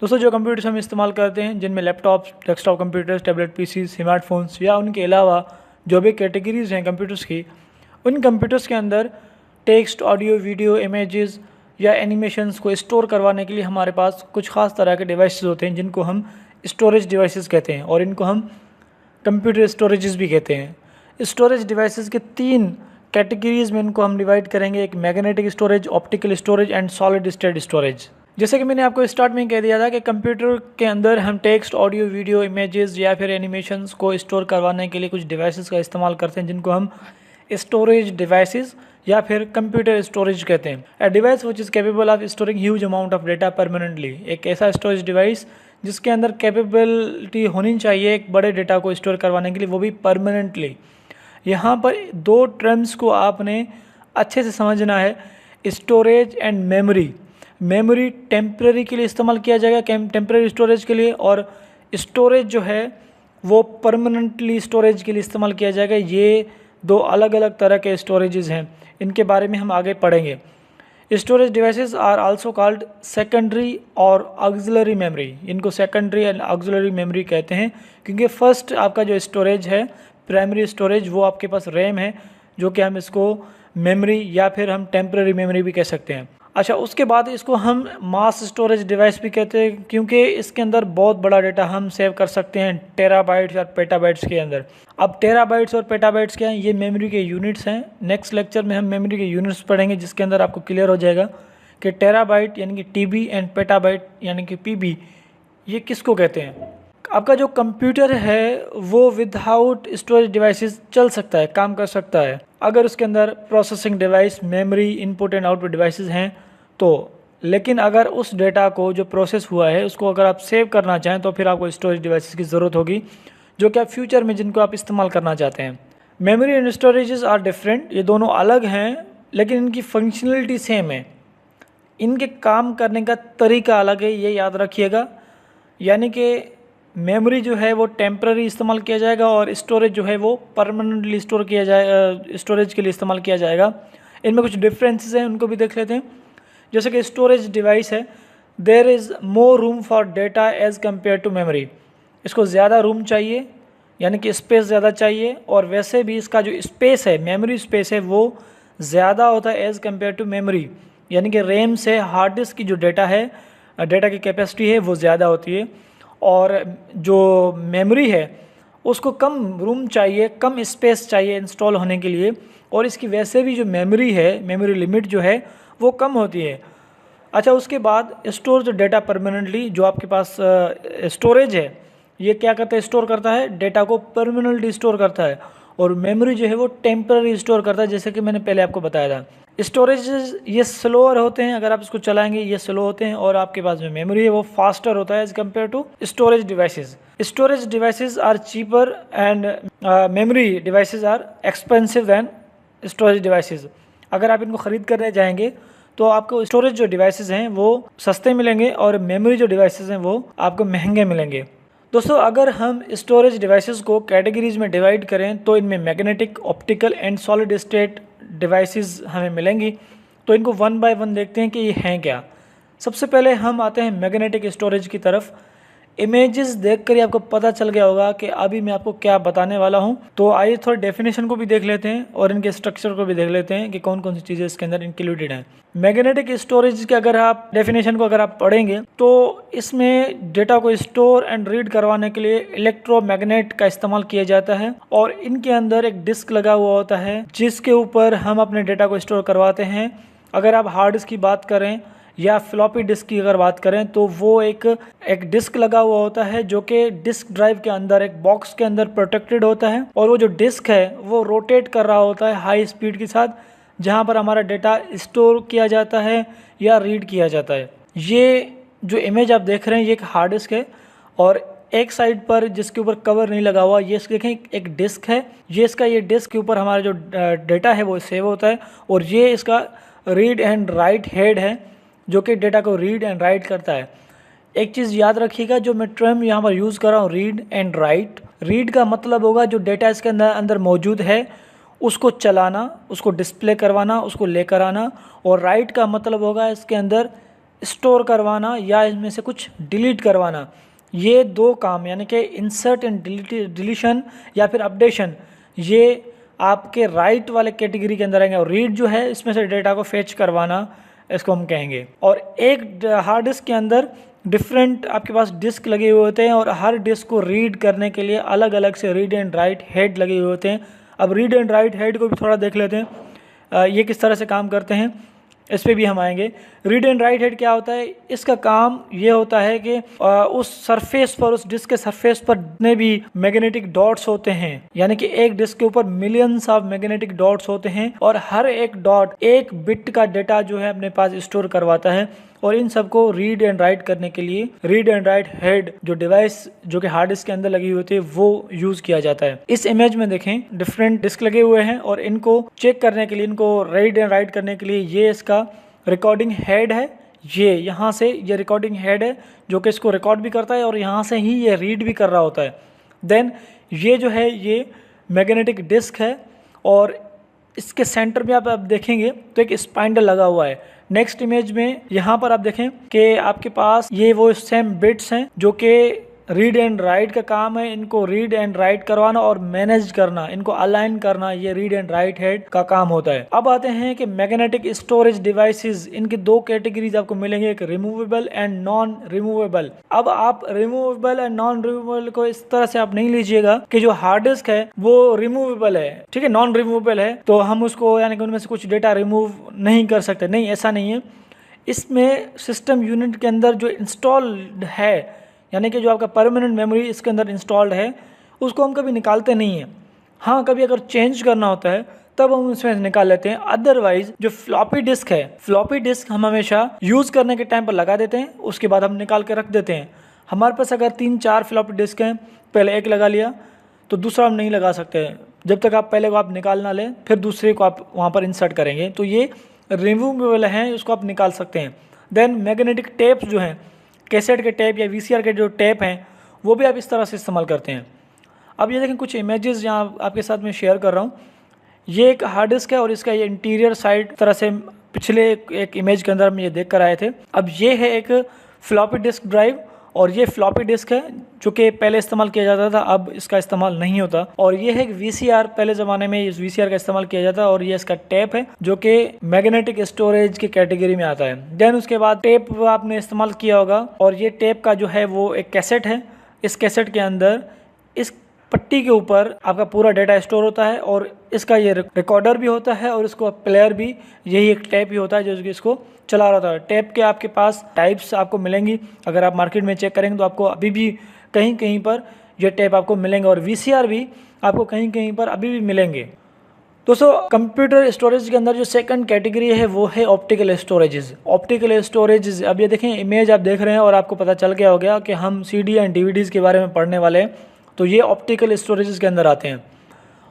दोस्तों जो कंप्यूटर्स हम इस्तेमाल करते हैं जिनमें laptops, desktop computers, tablet PC, smartphones या उनके अलावा जो भी कैटेगरीज़ हैं कंप्यूटर्स की, उन कंप्यूटर्स के अंदर टेक्स्ट, ऑडियो, वीडियो, इमेजेस या एनिमेशंस को स्टोर करवाने के लिए हमारे पास कुछ खास तरह के डिवाइसेस होते हैं जिनको हम स्टोरेज डिवाइसेस कहते हैं और इनको हम कंप्यूटर स्टोरेजेस भी कहते हैं। स्टोरेज डिवाइसेस के 3 कैटेगरीज में इनको हम डिवाइड करेंगे, एक magnetic storage, optical storage and solid state storage. जैसे कि मैंने आपको स्टार्ट में कह दिया था कि कंप्यूटर के अंदर हम टेक्स्ट, ऑडियो, वीडियो, इमेजेस या फिर एनिमेशंस को स्टोर करवाने के लिए कुछ डिवाइसेस का इस्तेमाल करते हैं जिनको हम स्टोरेज डिवाइसेस या फिर कंप्यूटर स्टोरेज कहते हैं। A device which is capable of storing huge amount of data permanently, एक ऐसा स्टोरेज डिवाइस जिसके अंदर कैपेबिलिटी होनी चाहिए एक बड़े डेटा को स्टोर करवाने के लिए, वो भी परमानेंटली। यहाँ पर 2 टर्म्स को आपने अच्छे से समझना है, storage and memory. Memory temporary के लिए इस्तेमाल किया जाएगा, टेम्परेरी स्टोरेज के लिए, और स्टोरेज जो है वो परमानेंटली स्टोरेज के लिए इस्तेमाल किया जाएगा। ये 2 अलग अलग तरह के स्टोरेजेस हैं, इनके बारे में हम आगे पढ़ेंगे। Storage devices are also called secondary और ऑक्सिलरी मेमोरी। इनको सेकेंडरी एंड ऑक्सिलरी मेमोरी कहते हैं क्योंकि फर्स्ट आपका जो स्टोरेज है, प्राइमरी स्टोरेज, वो आपके पास रैम है, जो कि हम इसको मेमोरी या फिर हम टेम्परेरी मेमोरी भी कह सकते हैं। अच्छा, उसके बाद इसको हम मास स्टोरेज डिवाइस भी कहते हैं क्योंकि इसके अंदर बहुत बड़ा डेटा हम सेव कर सकते हैं, टेराबाइट्स और पेटाबाइट्स के अंदर। अब टेराबाइट्स और पेटाबाइट्स क्या हैं? ये मेमोरी के यूनिट्स हैं। नेक्स्ट लेक्चर में हम मेमोरी के यूनिट्स पढ़ेंगे जिसके अंदर आपको क्लियर हो जाएगा कि टेराबाइट यानी कि टीबी एंड पेटाबाइट यानी कि पीबी, ये किसको कहते हैं। आपका जो कंप्यूटर है वो विदाउट स्टोरेज डिवाइसेस चल सकता है, काम कर सकता है, अगर उसके अंदर processing device, memory, input and output devices हैं तो। लेकिन अगर उस डेटा को जो प्रोसेस हुआ है उसको अगर आप सेव करना चाहें तो फिर आपको स्टोरेज डिवाइसेस की ज़रूरत होगी, जो कि आप फ्यूचर में जिनको आप इस्तेमाल करना चाहते हैं। Memory and storages are different, ये दोनों अलग हैं लेकिन इनकी फंक्शनलिटी सेम है, इनके काम करने का तरीका अलग है, ये याद रखिएगा। यानी कि मेमोरी जो है वो टेम्पररी इस्तेमाल किया जाएगा और स्टोरेज जो है वो परमानेंटली स्टोर किया जाए, स्टोरेज के लिए इस्तेमाल किया जाएगा। इनमें कुछ डिफरेंसेस हैं, उनको भी देख लेते हैं। जैसे कि स्टोरेज डिवाइस है, there is more room for data as compare to memory. इसको ज़्यादा रूम चाहिए, यानी कि स्पेस ज़्यादा चाहिए, और वैसे भी इसका जो स्पेस है, मेमोरी स्पेस है, वो ज़्यादा होता है एज़ कम्पेयर टू मेमोरी। यानी कि रैम से हार्ड डिस्क की जो डेटा है, डेटा की कैपेसिटी है, वो ज़्यादा होती है, और जो मेमोरी है उसको कम रूम चाहिए, कम स्पेस चाहिए इंस्टॉल होने के लिए, और इसकी वैसे भी जो मेमोरी है, मेमोरी लिमिट जो है वो कम होती है। अच्छा, उसके बाद स्टोर जो डेटा परमानेंटली, जो आपके पास स्टोरेज है ये क्या करता है, स्टोर करता है, डेटा को परमानेंटली स्टोर करता है, और मेमोरी जो है वो टेम्पररी स्टोर करता है, जैसे कि मैंने पहले आपको बताया था। स्टोरेज ये स्लोअर होते हैं, अगर आप इसको चलाएंगे ये स्लो होते हैं, और आपके पास जो मेमोरी है वो फास्टर होता है as compare to storage devices. Storage devices are cheaper and memory devices are expensive than storage devices. अगर आप इनको ख़रीद करने जाएंगे तो आपको स्टोरेज जो डिवाइसेस हैं वो सस्ते मिलेंगे और मेमोरी जो डिवाइसेस हैं वो आपको महंगे मिलेंगे। दोस्तों, अगर हम स्टोरेज डिवाइसेस को कैटेगरीज में डिवाइड करें तो इनमें magnetic, optical and solid state devices हमें मिलेंगी। तो इनको वन बाय वन देखते हैं कि ये हैं क्या। सबसे पहले हम आते हैं मैग्नेटिक स्टोरेज की तरफ। इमेजेस देखकर ही आपको पता चल गया होगा कि अभी मैं आपको क्या बताने वाला हूं। तो आइए थोड़ा डेफिनेशन को भी देख लेते हैं और इनके स्ट्रक्चर को भी देख लेते हैं कि कौन कौन सी चीज़ें इसके अंदर इंक्लूडेड हैं। मैग्नेटिक स्टोरेज के अगर आप डेफिनेशन को अगर आप पढ़ेंगे तो इसमें डेटा को स्टोर एंड रीड करवाने के लिए इलेक्ट्रोमैग्नेट का इस्तेमाल किया जाता है, और इनके अंदर एक डिस्क लगा हुआ होता है जिसके ऊपर हम अपने डेटा को स्टोर करवाते हैं। अगर आप हार्ड डिस्क की बात करें या फ्लॉपी डिस्क की अगर बात करें तो वो एक डिस्क लगा हुआ होता है जो कि डिस्क ड्राइव के अंदर एक बॉक्स के अंदर प्रोटेक्टेड होता है, और वो जो डिस्क है वो रोटेट कर रहा होता है हाई स्पीड के साथ, जहाँ पर हमारा डेटा स्टोर किया जाता है या रीड किया जाता है। ये जो इमेज आप देख रहे हैं ये एक हार्ड डिस्क है, और एक साइड पर जिसके ऊपर कवर नहीं लगा हुआ ये देखें एक डिस्क है। ये डिस्क के ऊपर हमारा जो डेटा है वो सेव होता है, और ये इसका रीड एंड राइट हेड है जो कि डेटा को रीड एंड राइट करता है। एक चीज़ याद रखिएगा, जो मैं टर्म यहाँ पर यूज़ कर रहा हूँ रीड एंड राइट, रीड का मतलब होगा जो डेटा इसके अंदर मौजूद है उसको चलाना, उसको डिस्प्ले करवाना, उसको लेकर आना, और राइट का मतलब होगा इसके अंदर स्टोर करवाना या इसमें से कुछ डिलीट करवाना, ये दो काम यानी कि इंसर्ट एंड डिलीशन या फिर अपडेशन, ये आपके राइट वाले कैटेगरी के अंदर आएंगे। और रीड जो है इसमें से डेटा को फेच करवाना, इसको हम कहेंगे। और एक हार्ड डिस्क के अंदर डिफरेंट आपके पास डिस्क लगे हुए होते हैं और हर डिस्क को रीड करने के लिए अलग अलग से रीड एंड राइट हेड लगे हुए होते हैं। अब रीड एंड राइट हेड को भी थोड़ा देख लेते हैं, ये किस तरह से काम करते हैं, इस पे भी हम आएंगे। रीड एंड राइट हेड क्या होता है, इसका काम ये होता है कि उस सरफेस पर, उस डिस्क के सरफेस पर जितने भी मैग्नेटिक डॉट्स होते हैं, यानी कि एक डिस्क के ऊपर मिलियंस ऑफ मैग्नेटिक डॉट्स होते हैं और हर एक डॉट एक बिट का डेटा जो है अपने पास स्टोर करवाता है। और इन सबको रीड एंड राइट करने के लिए रीड एंड राइट हेड जो डिवाइस जो कि हार्ड डिस्क के अंदर लगी होती है वो यूज किया जाता है। इस इमेज में देखें डिफरेंट डिस्क लगे हुए हैं और इनको चेक करने के लिए, इनको रीड एंड राइट करने के लिए ये इसका रिकॉर्डिंग हेड है। ये यहाँ से ये रिकॉर्डिंग हेड है जो कि इसको रिकॉर्ड भी करता है और यहाँ से ही ये रीड भी कर रहा होता है। देन ये जो है ये मैग्नेटिक डिस्क है और इसके सेंटर में आप देखेंगे तो एक स्पाइंडल लगा हुआ है। नेक्स्ट इमेज में यहाँ पर आप देखें कि आपके पास ये वो सेम बिट्स हैं जो कि रीड एंड राइट का काम है। इनको रीड एंड राइट करवाना और मैनेज करना, इनको अलाइन करना, ये रीड एंड राइट हेड का काम होता है। अब आते हैं कि मैग्नेटिक स्टोरेज डिवाइसेस, इनकी दो कैटेगरीज आपको मिलेंगे, एक रिमूवेबल एंड नॉन रिमूवेबल। अब आप रिमूवेबल एंड नॉन रिमूवेबल को इस तरह से आप नहीं लीजिएगा कि जो हार्ड डिस्क है वो रिमूवेबल है, ठीक है, नॉन रिमूवेबल है तो हम उसको यानी कि उनमें से कुछ डेटा रिमूव नहीं कर सकते, नहीं, ऐसा नहीं है। इसमें सिस्टम यूनिट के अंदर जो इंस्टॉल्ड है, यानी कि जो आपका परमानेंट मेमोरी इसके अंदर इंस्टॉल्ड है, उसको हम कभी निकालते नहीं हैं। हाँ, कभी अगर चेंज करना होता है तब हम उसमें निकाल लेते हैं। अदरवाइज जो फ्लॉपी डिस्क है, फ्लॉपी डिस्क हम हमेशा यूज़ करने के टाइम पर लगा देते हैं, उसके बाद हम निकाल के रख देते हैं। हमारे पास अगर 3-4 फ्लॉपी डिस्क हैं, पहले एक लगा लिया तो दूसरा हम नहीं लगा सकते जब तक आप पहले को आप निकाल ना लें, फिर दूसरे को आप वहाँ पर इंसर्ट करेंगे। तो ये रिमूवेबल हैं, उसको आप निकाल सकते हैं। देन मैग्नेटिक टेप्स जो हैं, कैसेट के टेप या वीसीआर के जो टेप हैं, वो भी आप इस तरह से इस्तेमाल करते हैं। अब ये देखें कुछ इमेजेस यहाँ आपके साथ में शेयर कर रहा हूँ। ये एक हार्ड डिस्क है और इसका ये इंटीरियर साइड तरह से पिछले एक इमेज के अंदर हम ये देख कर आए थे। अब ये है एक फ्लॉपी डिस्क ड्राइव और ये फ्लॉपी डिस्क है जो कि पहले इस्तेमाल किया जाता था, अब इसका इस्तेमाल नहीं होता। और ये है एक वीसीआर, पहले ज़माने में इस वीसीआर का इस्तेमाल किया जाता है और ये इसका टेप है जो कि मैग्नेटिक स्टोरेज की कैटेगरी में आता है। देन उसके बाद टेप आपने इस्तेमाल किया होगा और ये टेप का जो है वो एक कैसेट है। इस कैसेट के अंदर इस पट्टी के ऊपर आपका पूरा डेटा स्टोर होता है और इसका ये रिकॉर्डर भी होता है और इसको प्लेयर भी, यही एक टेप ही होता है जो इसको चला रहा था। टेप के आपके पास टाइप्स आपको मिलेंगी, अगर आप मार्केट में चेक करेंगे तो आपको अभी भी कहीं कहीं पर ये टेप आपको मिलेंगे और वीसीआर भी आपको कहीं कहीं पर अभी भी मिलेंगे। दोस्तों, कंप्यूटर स्टोरेज के अंदर जो सेकंड कैटेगरी है वो है ऑप्टिकल स्टोरेजेस। ऑप्टिकल स्टोरेज, अब ये देखें इमेज आप देख रहे हैं और आपको पता चल गया हो गया कि हम CD एंड DVDs के बारे में पढ़ने वाले हैं, तो ये ऑप्टिकल स्टोरेजेस के अंदर आते हैं।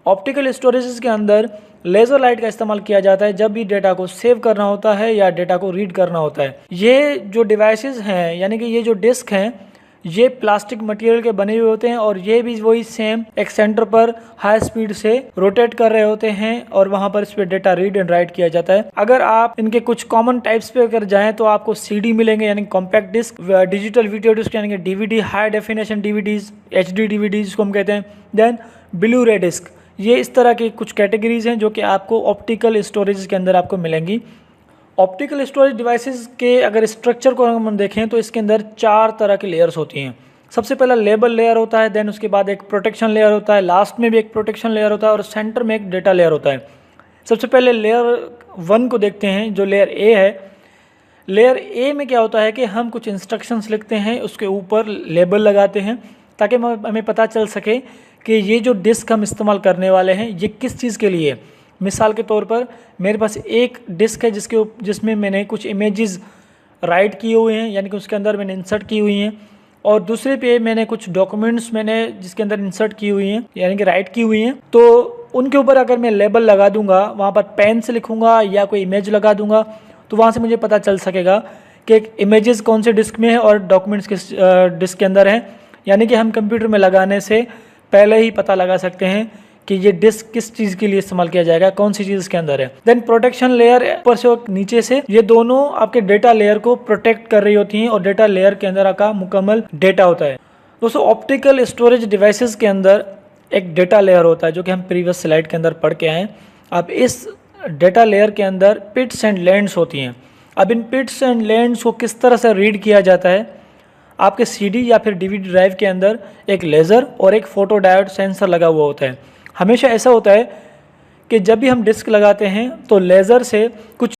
ऑप्टिकल स्टोरेजेस के अंदर लेज़र लाइट का इस्तेमाल किया जाता है जब भी डेटा को सेव करना होता है या डेटा को रीड करना होता है। ये जो डिवाइसेस हैं, यानी कि ये जो डिस्क हैं, ये प्लास्टिक मटेरियल के बने हुए होते हैं और ये भी वही सेम एक सेंटर पर हाई स्पीड से रोटेट कर रहे होते हैं और वहां पर इस पे डेटा रीड एंड राइट किया जाता है। अगर आप इनके कुछ कॉमन टाइप्स पे अगर जाएं तो आपको CD मिलेंगे यानी compact disc, digital video disc यानी कि DVD, high definition DVDs, HD DVDs जिसको हम कहते हैं, देन ब्लू रे डिस्क। ये इस तरह की कुछ कैटेगरीज हैं जो कि आपको ऑप्टिकल स्टोरेज के अंदर आपको मिलेंगी। ऑप्टिकल स्टोरेज डिवाइसेस के अगर स्ट्रक्चर को हम देखें तो इसके अंदर 4 तरह की लेयर्स होती हैं। सबसे पहला लेबल लेयर होता है, देन उसके बाद एक प्रोटेक्शन लेयर होता है, लास्ट में भी एक प्रोटेक्शन लेयर होता है और सेंटर में एक डेटा लेयर होता है। सबसे पहले लेयर 1 को देखते हैं जो लेयर A है। लेयर A में क्या होता है कि हम कुछ इंस्ट्रक्शंस लिखते हैं, उसके ऊपर लेबल लगाते हैं ताकि हमें पता चल सके कि ये जो डिस्क हम इस्तेमाल करने वाले हैं ये किस चीज़ के लिए है। मिसाल के तौर पर मेरे पास एक डिस्क है जिसमें मैंने कुछ इमेजेस राइट किए हुए हैं, यानी कि उसके अंदर मैंने इंसर्ट की हुई हैं, और दूसरे पे मैंने कुछ डॉक्यूमेंट्स मैंने जिसके अंदर इंसर्ट की हुई हैं यानी कि राइट की हुई हैं। तो उनके ऊपर अगर मैं लेबल लगा दूंगा, वहाँ पर पेन से लिखूंगा या कोई इमेज लगा दूंगा, तो वहाँ से मुझे पता चल सकेगा कि इमेजेस कौन से डिस्क में है और डॉक्यूमेंट्स किस डिस्क के अंदर हैं। यानी कि हम कंप्यूटर में लगाने से पहले ही पता लगा सकते हैं कि ये डिस्क किस चीज़ के लिए इस्तेमाल किया जाएगा, कौन सी चीज़ इसके अंदर है। देन प्रोटेक्शन लेयर ऊपर से और नीचे से, ये दोनों आपके डेटा लेयर को प्रोटेक्ट कर रही होती हैं और डेटा लेयर के अंदर आपका मुकम्मल डेटा होता है। दोस्तों ऑप्टिकल स्टोरेज डिवाइसेस के अंदर एक डेटा लेयर होता है जो कि हम प्रीवियस स्लाइड के अंदर पढ़ के आए हैं। अब इस डेटा लेयर के अंदर पिट्स एंड लैंड्स होती हैं। अब इन पिट्स एंड लैंड्स को किस तरह से रीड किया जाता है, आपके सीडी या फिर डीवीडी ड्राइव के अंदर एक लेज़र और एक फोटो डायोड सेंसर लगा हुआ होता है। हमेशा ऐसा होता है कि जब भी हम डिस्क लगाते हैं तो लेज़र से कुछ